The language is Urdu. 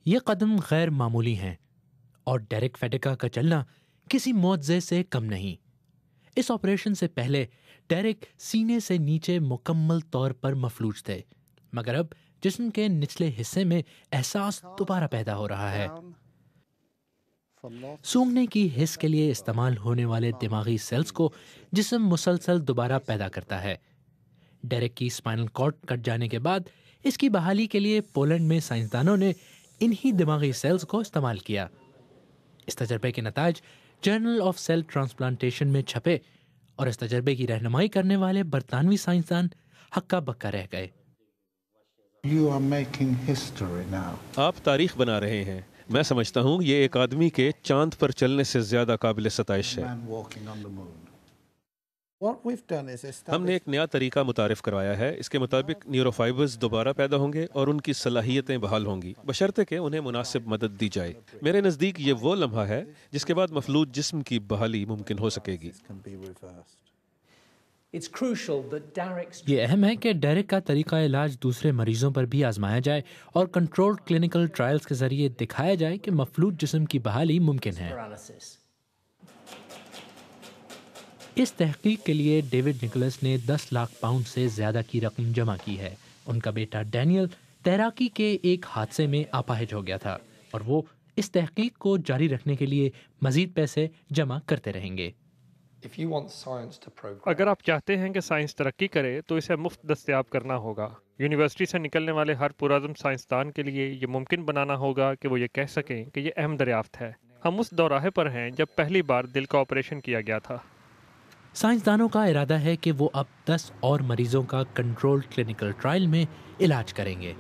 یہ قدم غیر معمولی ہیں اور ڈیرک فیڈیکا کا چلنا کسی معجزے سے کم نہیں۔ اس آپریشن سے پہلے ڈیرک سینے سے نیچے مکمل طور پر مفلوج تھے، مگر اب جسم کے نچلے حصے میں احساس دوبارہ پیدا ہو رہا ہے۔ سونگھنے کی حس کے لیے استعمال ہونے والے دماغی سیلز کو جسم مسلسل دوبارہ پیدا کرتا ہے۔ ڈیرک کی اسپائنل کارڈ کٹ جانے کے بعد اس کی بحالی کے لیے پولینڈ میں سائنسدانوں نے انہی دماغی سیلز کو استعمال کیا۔ اس تجربے کے نتائج جرنل آف سیل ٹرانسپلانٹیشن میں چھپے اور اس تجربے کی رہنمائی کرنے والے برطانوی سائنسدان ہکا بکا رہ گئے۔ آپ تاریخ بنا رہے ہیں۔ میں سمجھتا ہوں یہ ایک آدمی کے چاند پر چلنے سے زیادہ قابل ستائش ہے۔ ہم نے ایک نیا طریقہ متعارف کروایا ہے۔ اس کے مطابق نیورو فائبرز دوبارہ پیدا ہوں گے اور ان کی صلاحیتیں بحال ہوں گی، بشرطے کہ انہیں مناسب مدد دی جائے۔ میرے نزدیک یہ وہ لمحہ ہے جس کے بعد مفلوج جسم کی بحالی ممکن ہو سکے گی۔ یہ اہم ہے کہ ڈیرک کا طریقہ علاج دوسرے مریضوں پر بھی آزمایا جائے اور کنٹرولڈ کلینکل ٹرائلز کے ذریعے دکھایا جائے کہ مفلوج جسم کی بحالی ممکن ہے۔ اس تحقیق کے لیے ڈیوڈ نکولس نے 10 لاکھ پاؤنڈ سے زیادہ کی رقم جمع کی ہے۔ ان کا بیٹا ڈینیل تیراکی کے ایک حادثے میں اپاہج ہو گیا تھا اور وہ اس تحقیق کو جاری رکھنے کے لیے مزید پیسے جمع کرتے رہیں گے۔ اگر آپ چاہتے ہیں کہ سائنس ترقی کرے تو اسے مفت دستیاب کرنا ہوگا۔ یونیورسٹی سے نکلنے والے ہر پرعزم سائنسدان کے لیے یہ ممکن بنانا ہوگا کہ وہ یہ کہہ سکیں کہ یہ اہم دریافت ہے۔ ہم اس دوراہے پر ہیں جب پہلی بار دل کا آپریشن کیا گیا تھا۔ سائنسدانوں کا ارادہ ہے کہ وہ اب 10 اور مریضوں کا کنٹرولڈ کلینکل ٹرائل میں علاج کریں گے۔